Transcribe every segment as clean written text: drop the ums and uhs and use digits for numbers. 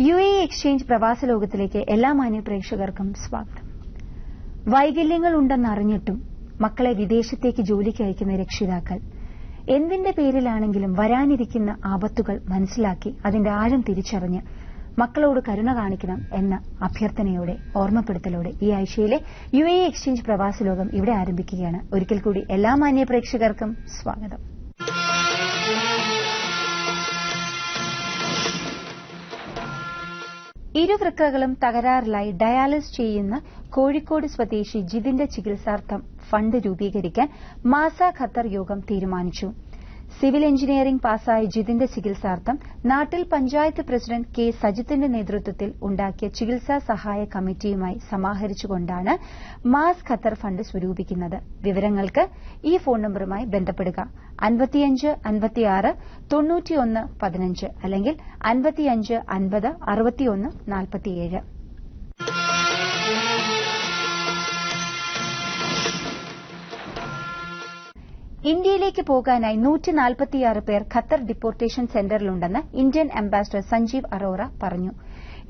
UAE exchange പ്രവാസ ലോകത്തിലേക്ക് എല്ലാ മാന്യ പ്രേക്ഷകർക്കും സ്വാഗതം. വൈകല്യങ്ങൾ ഉണ്ടെന്നറിഞ്ഞിട്ടും മക്കളെ വിദേശത്തേക്ക് ജോലിക്ക് അയക്കുന്ന രക്ഷിതാക്കൾ എന്തിന്റെ പേരിലാണെങ്കിലും വരാനിരിക്കുന്ന ആപത്തുകൾ മനസ്സിലാക്കി അതിന്റെ ആഴം തിരിച്ചറിഞ്ഞ് മക്കളോട് കരുണ കാണിക്കണം എന്ന അഭ്യർത്ഥനയോടെ ഓർമ്മപ്പെടുത്തലോടെ ഈ ആഴ്ചയിലെ UAE എക്സ്ചേഞ്ച് പ്രവാസ ലോകം ഇവിടെ ആരംഭിക്കുകയാണ്. ഒരിക്കൽ കൂടി എല്ലാ മാന്യ പ്രേക്ഷകർക്കും സ്വാഗതം. ഇരുവൃക്കകളും തകരാറിലായി ഡയാലിസ് ചെയ്യുന്ന കോഴിക്കോട് സ്വദേശി ജിതിന്റെ ചികിത്സാർത്ഥം ഫണ്ട് രൂപീകരിക്കാൻ മാസ ഖത്തർ യോഗം തീരുമാനിച്ചു. സിവിൽ എഞ്ചിനീയറിംഗ് പാസായ ജിതിന്റെ ചികിത്സാർത്ഥം നാട്ടിൽ പഞ്ചായത്ത് പ്രസിഡന്റ് കെ സജിത്തിന്റെ നേതൃത്വത്തിൽ ഉണ്ടാക്കിയ ചികിത്സാ സഹായ കമ്മിറ്റിയുമായി സമാഹരിച്ചുകൊണ്ടാണ് മാസ് ഖത്തർ ഫണ്ട് സ്വരൂപിക്കുന്നത്. വിവരങ്ങൾക്ക് ഈ ഫോൺ നമ്പറുമായി ബന്ധപ്പെടുക. 55 56 91 15 അല്ലെങ്കിൽ 55 50 61 47. ഇന്ത്യയിലേക്ക് പോകാനായി 146 പേർ ഖത്തർ ഡിപ്പോർട്ടേഷൻ സെന്ററിലുണ്ടെന്ന് ഇന്ത്യൻ അംബാസഡർ സഞ്ജീവ് അറോറ പറഞ്ഞു.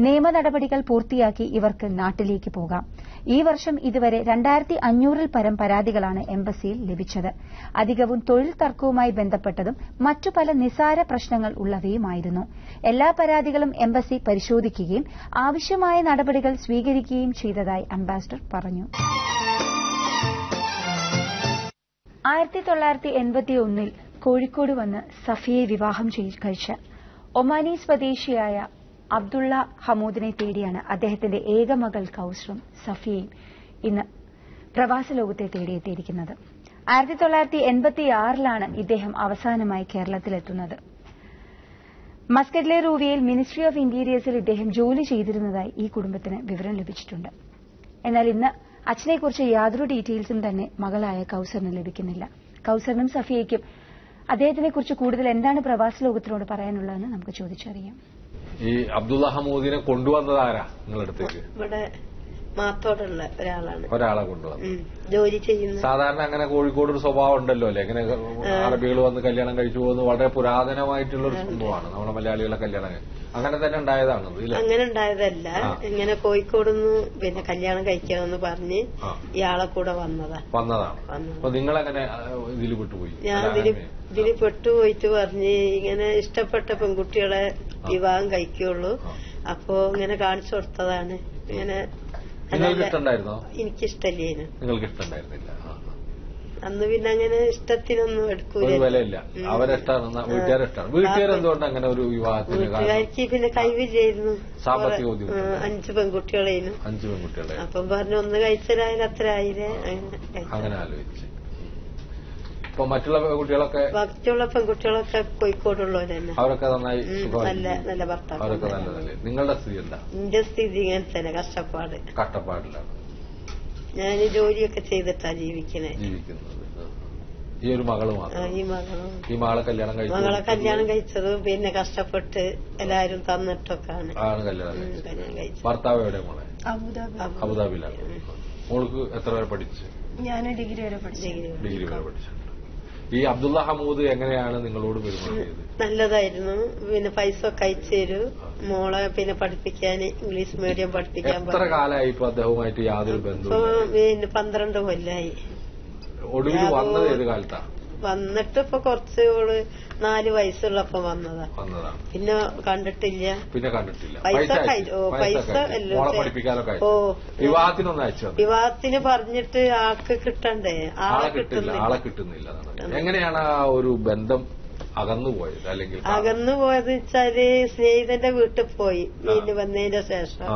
നിയമ നടപടികൾ പൂർത്തിയാക്കി ഇവർക്ക് നാട്ടിലേക്ക് പോകാം. ഈ വർഷം ഇതുവരെ 2500-ൽ പരം പരാതികളാണ് എംബസിയിൽ ലഭിച്ചത്. അധികവും തൊഴിൽ തർക്കവുമായി ബന്ധപ്പെട്ടതും മറ്റു പല നിസാര പ്രശ്നങ്ങൾ ഉള്ളവയുമായിരുന്നു. എല്ലാ പരാതികളും എംബസി പരിശോധിക്കുകയും ആവശ്യമായ നടപടികൾ സ്വീകരിക്കുകയും ചെയ്തതായി അംബാസഡർ പറഞ്ഞു. 1981-ൽ കോഴിക്കോട് വന്ന് സഫിയെ വിവാഹം കഴിച്ച ഒമാനി സ്വദേശിയായ അബ്ദുള്ള ഹമൂദിനെ തേടിയാണ് അദ്ദേഹത്തിന്റെ ഏക മകൾ കൌസറും സഫിയയും ഇന്ന് പ്രവാസ ലോകത്തെ തേടിയെത്തിയിരിക്കുന്നത്. 1986-ലാണ് ഇദ്ദേഹം അവസാനമായി കേരളത്തിലെത്തുന്നത്. മസ്കറ്റിലെ റൂവിയയിൽ മിനിസ്ട്രി ഓഫ് ഇന്റീരിയേഴ്സിൽ ഇദ്ദേഹം ജോലി ചെയ്തിരുന്നതായി ഈ കുടുംബത്തിന് വിവരം ലഭിച്ചിട്ടുണ്ട്. എന്നാൽ ഇന്ന് അച്ഛനെക്കുറിച്ച് യാതൊരു ഡീറ്റെയിൽസും തന്നെ മകളായ കൌസറിന് ലഭിക്കുന്നില്ല. കൌസറിനും സഫിയയ്ക്കും അദ്ദേഹത്തിനെക്കുറിച്ച് കൂടുതൽ എന്താണ് പ്രവാസ ലോകത്തിനോട് പറയാനുള്ളതെന്ന് നമുക്ക് ചോദിച്ചറിയാം. ഈ അബ്ദുള്ള ഹമൂദിനെ കൊണ്ടുവന്നതാരാ നിങ്ങളടുത്തേക്ക്? ഇവിടെ മാത്തോടുള്ള ഒരാളെ കൊണ്ടുവന്നു ജോലി ചെയ്യുന്നു. സാധാരണ അങ്ങനെ കോഴിക്കോട് ഒരു സ്വഭാവം ഉണ്ടല്ലോ അല്ലെ, ഇങ്ങനെ അറബികൾ വന്ന് കല്യാണം കഴിച്ചു പോകുന്നത് വളരെ പുരാതനമായിട്ടുള്ള ഒരു സംഭവമാണ്. നമ്മളെ മലയാളികളെ കല്യാണം അങ്ങനെ തന്നെ ഉണ്ടായതാണ്. അങ്ങനെ ഉണ്ടായതല്ല, ഇങ്ങനെ കോഴിക്കോടുന്ന് പിന്നെ കല്യാണം കഴിക്കാമെന്ന് പറഞ്ഞ് ഇയാളെ കൂടെ വന്നതാണ്. അപ്പൊ നിങ്ങളെങ്ങനെ ഇതിൽ പെട്ടുപോയി? ഞാൻ ഇതില് പെട്ടുപോയിട്ട് പറഞ്ഞ് ഇങ്ങനെ ഇഷ്ടപ്പെട്ട പെൺകുട്ടികളെ വിവാഹം കഴിക്കുള്ളൂ, അപ്പോ ഇങ്ങനെ കാണിച്ചു കൊടുത്തതാണ്. ഇങ്ങനെ എനിക്കിഷ്ടല്ലേനു. നിങ്ങൾക്ക് ഇഷ്ടമുണ്ടായിരുന്നില്ല അന്ന്. പിന്നെ അങ്ങനെ ഇഷ്ടത്തിനൊന്നും എടുക്കൂല, വിലയില്ല. അവരിഷ്ടമാണ്, വീട്ടുകാരിഷ്ടമാണ്. വീട്ടുകാരെന്തുകൊണ്ട് അങ്ങനെ ഒരു വിവാഹത്തിന്? വീട്ടുകാർക്ക് പിന്നെ കഴിവില്ലായിരുന്നു. സാമ്പത്തിക ബുദ്ധിമുട്ട്. 5 പെൺകുട്ടികളായിരുന്നു. 5 പെൺകുട്ടികളെ അപ്പം പറഞ്ഞു ഒന്ന് കഴിച്ചതായാലും അത്ര ആയില്ലേ, അങ്ങനെ ആലോചിച്ച്. ഇപ്പൊ മറ്റുള്ള പെൺകുട്ടികളൊക്കെ കോഴിക്കോടുള്ളവർ തന്നെ. അവരൊക്കെ നന്നായി നല്ല ഭർത്താവ്. അവരൊക്കെ നല്ലതല്ലേ? നിങ്ങളുടെ സ്ഥിതി എന്താ? എന്റെ സ്ഥിതി ഇങ്ങനെ തന്നെ, കഷ്ടപ്പാടിലാണ്. ഞാൻ ജോലിയൊക്കെ ചെയ്തിട്ടാ ജീവിക്കുന്നത്. ഈ ഒരു മകള് മാത്രം? ഈ മകളെ കല്യാണം കഴിച്ചതും പിന്നെ കഷ്ടപ്പെട്ട് എല്ലാരും തന്നിട്ടൊക്കെയാണ് കല്യാണം കഴിച്ചത്. ഭർത്താവ് എവിടെ മോളെ? അബുദാബിയിലാണ്. മോൾക്ക് എത്ര വരെ പഠിച്ചു? ഞാൻ ഡിഗ്രി വരെ പഠിച്ചു. ഈ അബ്ദുള്ള ഹമൂദ് എങ്ങനെയാണ് നിങ്ങളോട് പെരുമാറിയത്? നല്ലതായിരുന്നു. പിന്നെ പൈസ ഒക്കെ അയച്ചു തരൂ, മോളെ പിന്നെ പഠിപ്പിക്കാൻ ഇംഗ്ലീഷ് മീഡിയം പഠിപ്പിക്കാൻ. എത്ര കാലമായി ഇപ്പൊ അദ്ദേഹവുമായിട്ട് യാതൊരു ബന്ധവും? പിന്നെ 12 കൊല്ലായി. ഒടുവിൽ വന്നത് ഏത് കാലത്താ? വന്നിട്ട് ഇപ്പൊ കുറച്ച് 4 വയസ്സുള്ളപ്പോ വന്നതാണ്. പിന്നെ കണ്ടിട്ടില്ല. വിവാഹത്തിന് പറഞ്ഞിട്ട് ആൾക്ക് കിട്ടണ്ടേ, ആളെ കിട്ടുന്നില്ല. എങ്ങനെയാണ് ആ ഒരു ബന്ധം അകന്നുപോയത്? അല്ലെങ്കിൽ അകന്നുപോയത് വെച്ചാല് സ്നേഹിതന്റെ വീട്ടിൽ പോയി വീട്ടിൽ വന്നതിന്റെ ശേഷം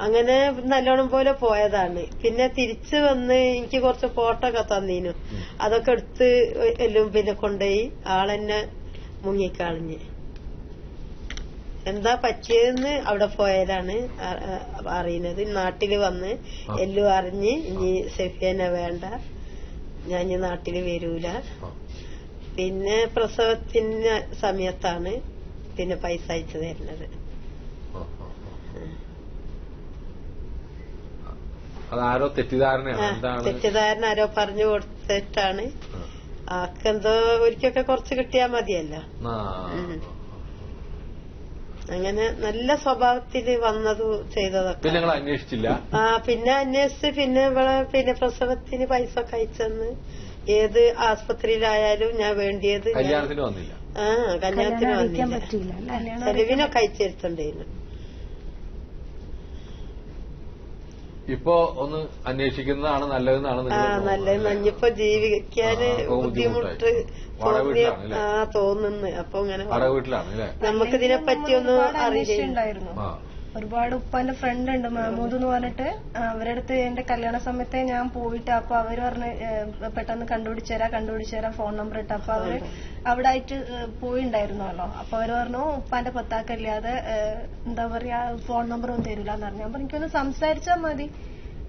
അങ്ങനെ നല്ലോണം പോലെ പോയതാണ്. പിന്നെ തിരിച്ചു വന്ന് എനിക്ക് കുറച്ച് ഫോട്ടോ ഒക്കെ തന്നീനു, അതൊക്കെ എടുത്ത് എല്ലാം പിന്നെ കൊണ്ടുപോയി ആളെന്നെ മുങ്ങിക്കളഞ്ഞ്. എന്താ പറ്റിയതെന്ന് അവിടെ പോയാലാണ് അറിയുന്നത്. നാട്ടില് വന്ന് എല്ലാം അറിഞ്ഞ് ഇനി സെഫിയനെ വേണ്ട, ഞാൻ ഇനി നാട്ടില് വരൂല. പിന്നെ പ്രസവത്തിന് സമയത്താണ് പിന്നെ പൈസ അയച്ചു തരുന്നത്. അതാരോ തെറ്റിദ്ധാരണ ആരോ പറഞ്ഞു കൊടുത്തിട്ടാണ്. ആക്കെന്തോ ഒരിക്കൊക്കെ കുറച്ച് കിട്ടിയാ മതിയല്ലോ. അങ്ങനെ നല്ല സ്വഭാവത്തില് വന്നതും ചെയ്തതൊക്കെ. പിന്നെ നിങ്ങൾ അന്വേഷിച്ചില്ല? പിന്നെ അന്വേഷിച്ച് പിന്നെ പിന്നെ പ്രസവത്തിന് പൈസ ഒക്കെ അയച്ചെന്ന് ഏത് ആസ്പത്രിയിലായാലും ഞാൻ വേണ്ടിയത്. കല്യാണത്തിന് വന്നില്ല? കല്യാണത്തിന് വന്നില്ല, ചെലവിനൊക്കെ അയച്ചെടുത്തുണ്ടായിരുന്നു. ഇപ്പൊ ഒന്ന് അന്വേഷിക്കുന്നതാണ് നല്ലതെന്നാണ് നല്ലത്. ഇനിയിപ്പോ ജീവിക്കാന് ബുദ്ധിമുട്ട് തോന്നുന്നു. അപ്പൊ ഇങ്ങനെ നമുക്ക് ഇതിനെപ്പറ്റിയൊന്നും അറിയില്ലായിരുന്നു. ഒരുപാട് ഉപ്പാന്റെ ഫ്രണ്ട് ഉണ്ട് മഹമ്മൂദ് എന്ന് പറഞ്ഞിട്ട്, അവരുടെ അടുത്ത് എന്റെ കല്യാണ സമയത്തെ ഞാൻ പോയിട്ട് അപ്പൊ അവര് പറഞ്ഞ് പെട്ടെന്ന് കണ്ടുപിടിച്ചേരാ ഫോൺ നമ്പർ ഇട്ട്. അപ്പൊ അവര് അവിടെ ആയിട്ട് പോയിണ്ടായിരുന്നല്ലോ. അപ്പൊ അവര് പറഞ്ഞു ഉപ്പാന്റെ പത്താക്കല്ലാതെ എന്താ പറയാ ഫോൺ നമ്പർ ഒന്നും തരൂല എന്ന് പറഞ്ഞു. അപ്പൊ എനിക്കൊന്ന് സംസാരിച്ചാൽ മതി,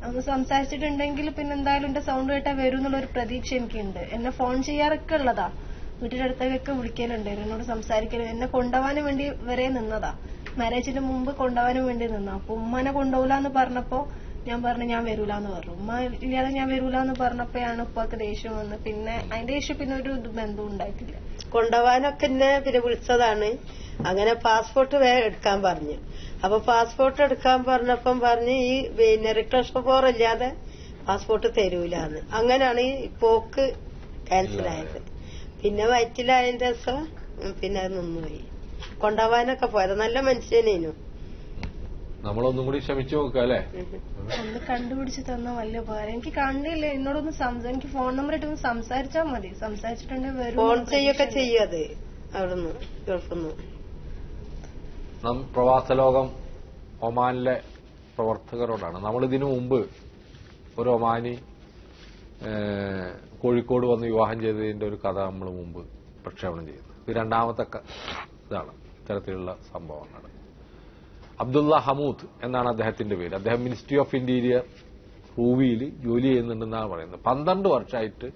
ഒന്ന് സംസാരിച്ചിട്ടുണ്ടെങ്കിൽ പിന്നെ എന്തായാലും എന്റെ സൗണ്ട് കേട്ടാ വരും എന്നുള്ളൊരു പ്രതീക്ഷ എനിക്കുണ്ട്. എന്നെ ഫോൺ ചെയ്യാറൊക്കെ ഉള്ളതാ, വീട്ടിന്റെ അടുത്തേക്കൊക്കെ വിളിക്കലുണ്ടായിരുന്നു, എന്നോട് സംസാരിക്കലും. എന്നെ കൊണ്ടുപോകാനും വേണ്ടി വരെ നിന്നതാ, മാരേജിന് മുമ്പ് കൊണ്ടുപോകാനും വേണ്ടി നിന്നു. അപ്പൊ ഉമ്മനെ കൊണ്ടുപോകില്ലാന്ന് പറഞ്ഞപ്പോ ഞാൻ പറഞ്ഞു ഞാൻ വരൂലെന്ന് പറഞ്ഞു. ഉമ്മ ഇല്ലാതെ ഞാൻ വരൂലെന്ന് പറഞ്ഞപ്പോഴാണ് ഉപ്പാക്ക് ദേഷ്യം വന്ന്. പിന്നെ അതിന്റെ ശേഷം പിന്നെ ഒരു ബന്ധവും ഉണ്ടായിട്ടില്ല. കൊണ്ടുപോകാനൊക്കെ എന്നെ പിന്നെ വിളിച്ചതാണ്. അങ്ങനെ പാസ്പോർട്ട് വേഗം എടുക്കാൻ പറഞ്ഞു. അപ്പൊ പാസ്പോർട്ട് എടുക്കാൻ പറഞ്ഞപ്പം പറഞ്ഞ് ഈ പിന്നെ റിക്വസ്റ്റ് ഫോർ ഇല്ലാതെ പാസ്പോർട്ട് തരൂലെന്ന്. അങ്ങനെയാണ് ഈ പോക്ക് ക്യാൻസലായത്. പിന്നെ വയറ്റിലായതിന്റെ ദിവസം പിന്നെ അത് നിന്നുപോയി. കൊണ്ടുപോകാനൊക്കെ പോയത് നല്ല മനുഷ്യനേനു. നമ്മളൊന്നും കൂടി ശ്രമിച്ചു നോക്കുക അല്ലേ? ഒന്ന് കണ്ടുപിടിച്ച് തന്ന വലിയ ഉപകാരം. എനിക്ക് കണ്ടില്ല, എന്നോടൊന്ന് എനിക്ക് ഫോൺ നമ്പർ ഇട്ടൊന്ന് സംസാരിച്ചാൽ മതി. സംസാരിച്ചിട്ടുണ്ടെങ്കിൽ ഫോൺ ചെയ്യൊക്കെ ചെയ്യും അത് അവിടുന്ന് ഗൾഫിന്ന്. പ്രവാസ ലോകം ഒമാനിലെ പ്രവർത്തകരോടാണ്. നമ്മളിതിനു മുമ്പ് ഒരു ഒമാനി കോഴിക്കോട് വന്ന് വിവാഹം ചെയ്തതിന്റെ ഒരു കഥ നമ്മൾ മുമ്പ് പ്രക്ഷേപണം ചെയ്യുന്നത്. ഇത് രണ്ടാമത്തെ ഇതാണ് ഇത്തരത്തിലുള്ള സംഭവമാണ്. അബ്ദുള്ള ഹമൂദ് എന്നാണ് അദ്ദേഹത്തിന്റെ പേര്. അദ്ദേഹം മിനിസ്ട്രി ഓഫ് ഇന്റീരിയർ റൂവിയിൽ ജോലി ചെയ്യുന്നുണ്ടെന്നാണ് പറയുന്നത്. 12 വർഷമായിട്ട്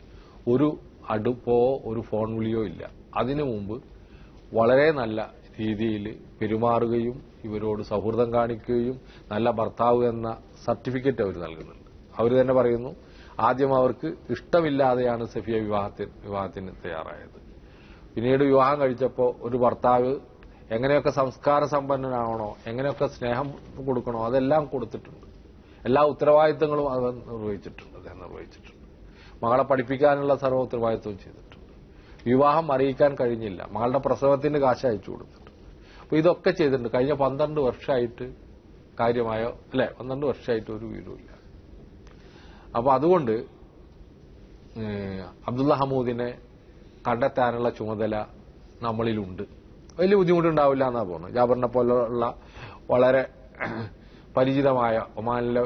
ഒരു അടുപ്പോ ഒരു ഫോൺ വിളിയോ ഇല്ല. അതിനു മുമ്പ് വളരെ നല്ല രീതിയിൽ പെരുമാറുകയും ഇവരോട് സൗഹൃദം കാണിക്കുകയും നല്ല ഭർത്താവ് എന്ന സർട്ടിഫിക്കറ്റ് അവർ നൽകുന്നുണ്ട്. അവർ തന്നെ പറയുന്നു, ആദ്യം അവർക്ക് ഇഷ്ടമില്ലാതെയാണ് സഫിയ വിവാഹത്തിന് തയ്യാറായത്. പിന്നീട് വിവാഹം കഴിച്ചപ്പോൾ ഒരു ഭർത്താവ് എങ്ങനെയൊക്കെ സംസ്കാര സമ്പന്നനാണോ, എങ്ങനെയൊക്കെ സ്നേഹം കൊടുക്കണോ അതെല്ലാം കൊടുത്തിട്ടുണ്ട്. എല്ലാ ഉത്തരവാദിത്തങ്ങളും അദ്ദേഹം നിർവഹിച്ചിട്ടുണ്ട്. മകളെ പഠിപ്പിക്കാനുള്ള സർവ്വ ഉത്തരവാദിത്വവും ചെയ്തിട്ടുണ്ട്. വിവാഹം അറിയിക്കാൻ കഴിഞ്ഞില്ല, മകളുടെ പ്രസവത്തിന് കാശ് അയച്ചു കൊടുത്തിട്ടുണ്ട്. അപ്പൊ ഇതൊക്കെ ചെയ്തിട്ടുണ്ട്. കഴിഞ്ഞ 12 വർഷമായിട്ട് കാര്യമായോ അല്ലെ? 12 വർഷമായിട്ട് ഒരു വീടുമില്ല. അപ്പൊ അതുകൊണ്ട് അബ്ദുള്ള ഹമൂദിനെ കണ്ടെത്താനുള്ള ചുമതല നമ്മളിലുണ്ട്. വലിയ ബുദ്ധിമുട്ടുണ്ടാവില്ല എന്നാ പോകുന്നത്. ജാബറിനെ പോലുള്ള വളരെ പരിചിതമായ ഒമാനിലെ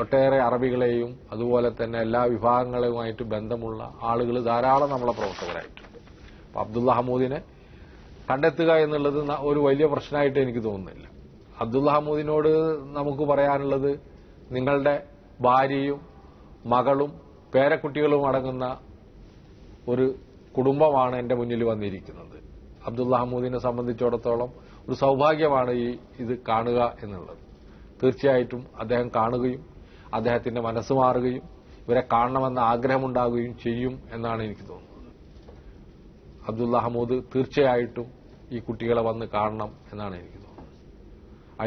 ഒട്ടേറെ അറബികളെയും അതുപോലെ തന്നെ എല്ലാ വിഭാഗങ്ങളുമായിട്ട് ബന്ധമുള്ള ആളുകൾ ധാരാളം നമ്മളെ പ്രവർത്തകരായിട്ടുണ്ട്. അപ്പൊ അബ്ദുള്ള ഹമൂദിനെ കണ്ടെത്തുക എന്നുള്ളത് ഒരു വലിയ പ്രശ്നമായിട്ട് എനിക്ക് തോന്നുന്നില്ല. അബ്ദുള്ള ഹമൂദിനോട് നമുക്ക് പറയാനുള്ളത്, നിങ്ങളുടെ ഭാര്യയും മകളും പേരക്കുട്ടികളും അടങ്ങുന്ന ഒരു കുടുംബമാണ് എന്റെ മുന്നിൽ വന്നിരിക്കുന്നത്. അബ്ദുള്ള ഹമൂദിനെ സംബന്ധിച്ചിടത്തോളം ഒരു സൌഭാഗ്യമാണ് ഇത് കാണുക എന്നുള്ളത്. തീർച്ചയായിട്ടും അദ്ദേഹം കാണുകയും അദ്ദേഹത്തിന്റെ മനസ്സ് മാറുകയും ഇവരെ കാണണമെന്ന ആഗ്രഹമുണ്ടാകുകയും ചെയ്യും എന്നാണ് എനിക്ക് തോന്നുന്നത്. അബ്ദുള്ള ഹമൂദ് തീർച്ചയായിട്ടും ഈ കുട്ടികളെ വന്ന് കാണണം എന്നാണ് എനിക്ക് തോന്നുന്നത്.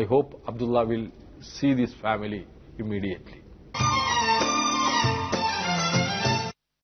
I hope Abdullah will see this family immediately.